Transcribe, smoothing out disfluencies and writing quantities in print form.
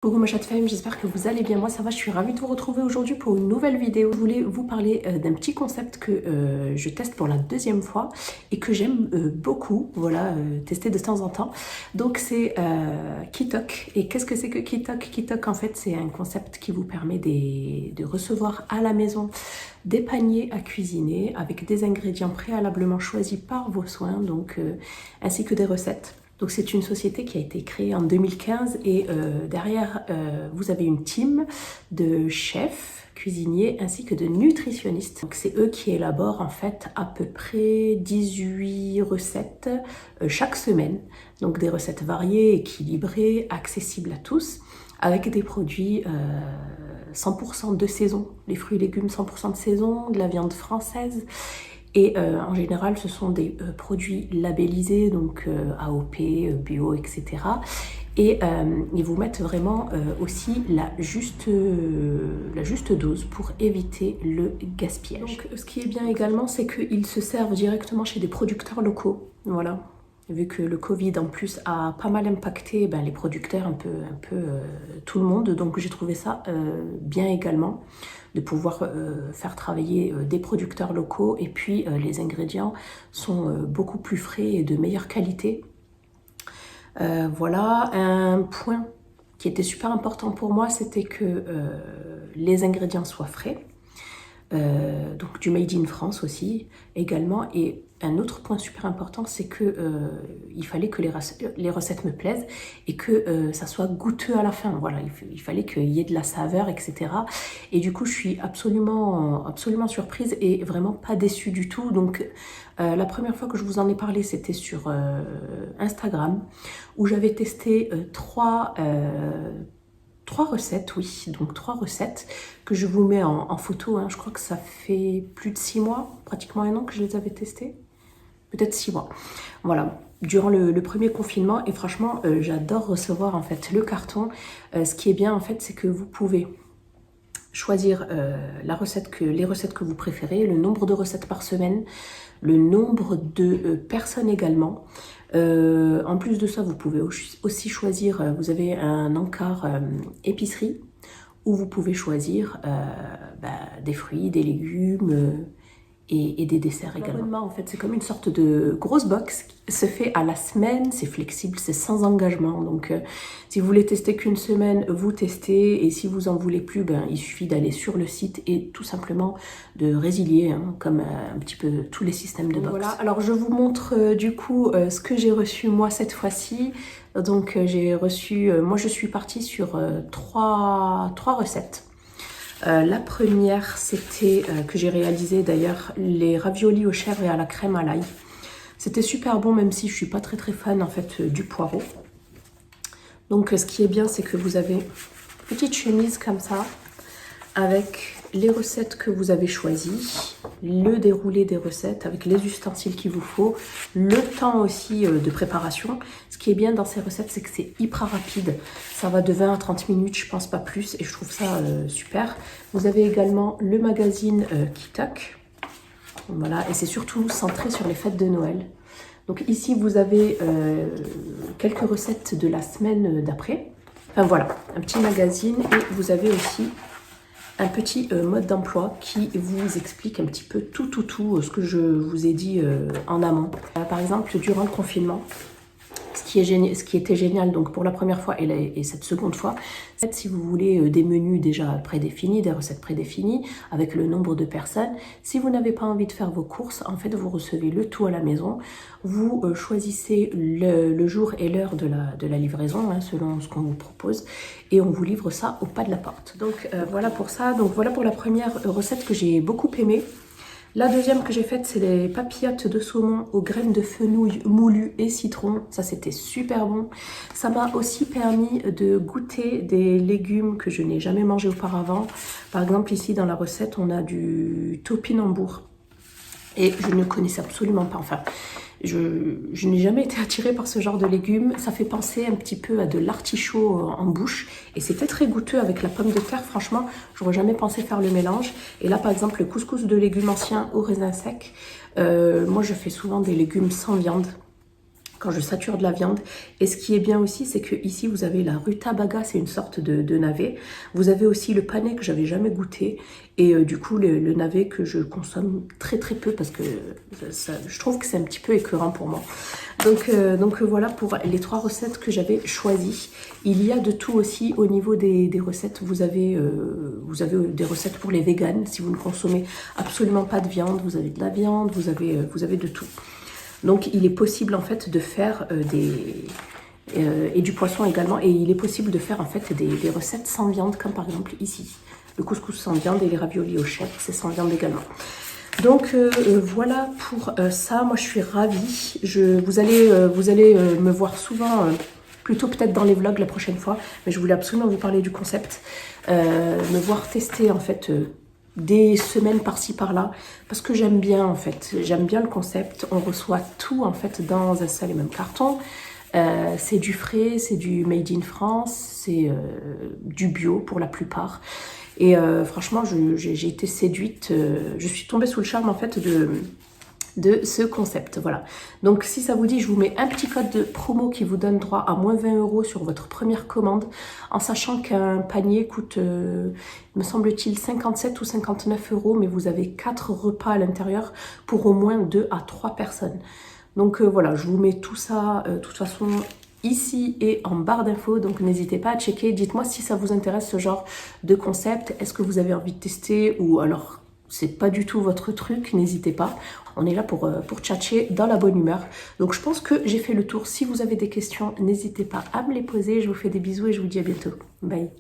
Coucou ma chatte femme, j'espère que vous allez bien. Moi ça va, je suis ravie de vous retrouver aujourd'hui pour une nouvelle vidéo. Je voulais vous parler d'un petit concept que je teste pour la deuxième fois et que j'aime beaucoup, voilà, tester de temps en temps. Donc c'est Kitok. Et qu'est-ce que c'est que Kitok? Kitok en fait c'est un concept qui vous permet de recevoir à la maison des paniers à cuisiner avec des ingrédients préalablement choisis par vos soins, donc ainsi que des recettes. Donc c'est une société qui a été créée en 2015 et derrière vous avez une team de chefs, cuisiniers ainsi que de nutritionnistes. Donc c'est eux qui élaborent en fait à peu près 18 recettes chaque semaine. Donc des recettes variées, équilibrées, accessibles à tous avec des produits 100% de saison, les fruits et légumes 100% de saison, de la viande française. Et en général, ce sont des produits labellisés, donc AOP, bio, etc. Et ils vous mettent vraiment aussi la juste dose pour éviter le gaspillage. Donc ce qui est bien également, c'est qu'ils se servent directement chez des producteurs locaux. Voilà. Vu que le Covid en plus a pas mal impacté les producteurs, un peu tout le monde, donc j'ai trouvé ça bien également de pouvoir faire travailler des producteurs locaux et puis les ingrédients sont beaucoup plus frais et de meilleure qualité. Voilà, un point qui était super important pour moi, c'était que les ingrédients soient frais. Donc du made in France aussi également, et un autre point super important, c'est que il fallait que les recettes me plaisent et que ça soit goûteux à la fin. Voilà, il fallait qu'il y ait de la saveur, etc. Et du coup je suis absolument surprise et vraiment pas déçue du tout. Donc la première fois que je vous en ai parlé, c'était sur Instagram, où j'avais testé trois recettes, oui, donc 3 recettes que je vous mets en photo, hein. Je crois que ça fait plus de 6 mois, pratiquement 1 an que je les avais testées, peut-être 6 mois, voilà, durant le premier confinement. Et franchement, j'adore recevoir en fait le carton. Ce qui est bien en fait, c'est que vous pouvez choisir les recettes que vous préférez, le nombre de recettes par semaine, le nombre de personnes également. En plus de ça, vous pouvez aussi choisir, vous avez un encart épicerie où vous pouvez choisir des fruits, des légumes et des desserts également. L'abonnement, en fait, c'est comme une sorte de grosse box qui se fait à la semaine, c'est flexible, c'est sans engagement. Donc, si vous voulez tester qu'une semaine, vous testez. Et si vous en voulez plus, il suffit d'aller sur le site et tout simplement de résilier, hein, comme un petit peu tous les systèmes de box. Voilà, alors je vous montre du coup ce que j'ai reçu moi cette fois-ci. Donc, j'ai reçu, moi je suis partie sur trois recettes. La première, c'était que j'ai réalisé d'ailleurs, les raviolis aux chèvres et à la crème à l'ail. C'était super bon, même si je suis pas très fan en fait du poireau. Donc ce qui est bien, c'est que vous avez une petite chemise comme ça, avec les recettes que vous avez choisies, le déroulé des recettes avec les ustensiles qu'il vous faut, le temps aussi de préparation. Ce qui est bien dans ces recettes, c'est que c'est hyper rapide. Ça va de 20 à 30 minutes, je pense pas plus, et je trouve ça super. Vous avez également le magazine Kitok. Voilà, et c'est surtout centré sur les fêtes de Noël. Donc ici, vous avez quelques recettes de la semaine d'après. Enfin voilà, un petit magazine, et vous avez aussi un petit mode d'emploi qui vous explique un petit peu tout ce que je vous ai dit en amont. Par exemple, durant le confinement, ce qui était génial donc pour la première fois et cette seconde fois, c'est si vous voulez des menus déjà prédéfinis, des recettes prédéfinies avec le nombre de personnes. Si vous n'avez pas envie de faire vos courses, en fait vous recevez le tout à la maison. Vous choisissez le jour et l'heure de la livraison, hein, selon ce qu'on vous propose, et on vous livre ça au pas de la porte. Donc voilà pour ça. Donc voilà pour la première recette que j'ai beaucoup aimée. La deuxième que j'ai faite, c'est les papillotes de saumon aux graines de fenouil moulues et citron. Ça, c'était super bon. Ça m'a aussi permis de goûter des légumes que je n'ai jamais mangé auparavant. Par exemple, ici, dans la recette, on a du topinambour. Et je ne connaissais absolument pas. Enfin, je n'ai jamais été attirée par ce genre de légumes. Ça fait penser un petit peu à de l'artichaut en bouche. Et c'était très goûteux avec la pomme de terre. Franchement, j'aurais jamais pensé faire le mélange. Et là, par exemple, le couscous de légumes anciens au raisin sec. Moi, je fais souvent des légumes sans viande. quand je sature de la viande. Et ce qui est bien aussi, c'est que ici vous avez la rutabaga, c'est une sorte de navet. Vous avez aussi le panais que j'avais jamais goûté. Et du coup, le navet que je consomme très peu parce que je trouve que c'est un petit peu écœurant pour moi. Donc voilà pour les 3 recettes que j'avais choisies. Il y a de tout aussi au niveau des recettes. Vous avez des recettes pour les véganes. Si vous ne consommez absolument pas de viande, vous avez de la viande, vous avez de tout. Donc il est possible en fait de faire et du poisson également. Et il est possible de faire en fait des recettes sans viande, comme par exemple ici. Le couscous sans viande et les raviolis au chèvre, c'est sans viande également. Donc voilà pour ça, moi je suis ravie. Vous allez me voir souvent, plutôt peut-être dans les vlogs la prochaine fois, mais je voulais absolument vous parler du concept. Me voir tester en fait des semaines par-ci par-là, parce que j'aime bien en fait, j'aime bien le concept. On reçoit tout en fait dans un seul et même carton. C'est du frais, c'est du made in France, c'est du bio pour la plupart. Et franchement, j'ai été séduite, je suis tombée sous le charme en fait de ce concept. Voilà. Donc si ça vous dit, je vous mets un petit code de promo qui vous donne droit à moins 20 € sur votre première commande, en sachant qu'un panier coûte, me semble-t-il, 57 ou 59 €, mais vous avez 4 repas à l'intérieur pour au moins 2 à 3 personnes. Donc voilà, je vous mets tout ça, de toute façon, ici et en barre d'infos, donc n'hésitez pas à checker. Dites-moi si ça vous intéresse ce genre de concept. Est-ce que vous avez envie de tester ou alors c'est pas du tout votre truc? N'hésitez pas. On est là pour tchatcher dans la bonne humeur. Donc je pense que j'ai fait le tour. Si vous avez des questions, n'hésitez pas à me les poser. Je vous fais des bisous et je vous dis à bientôt. Bye.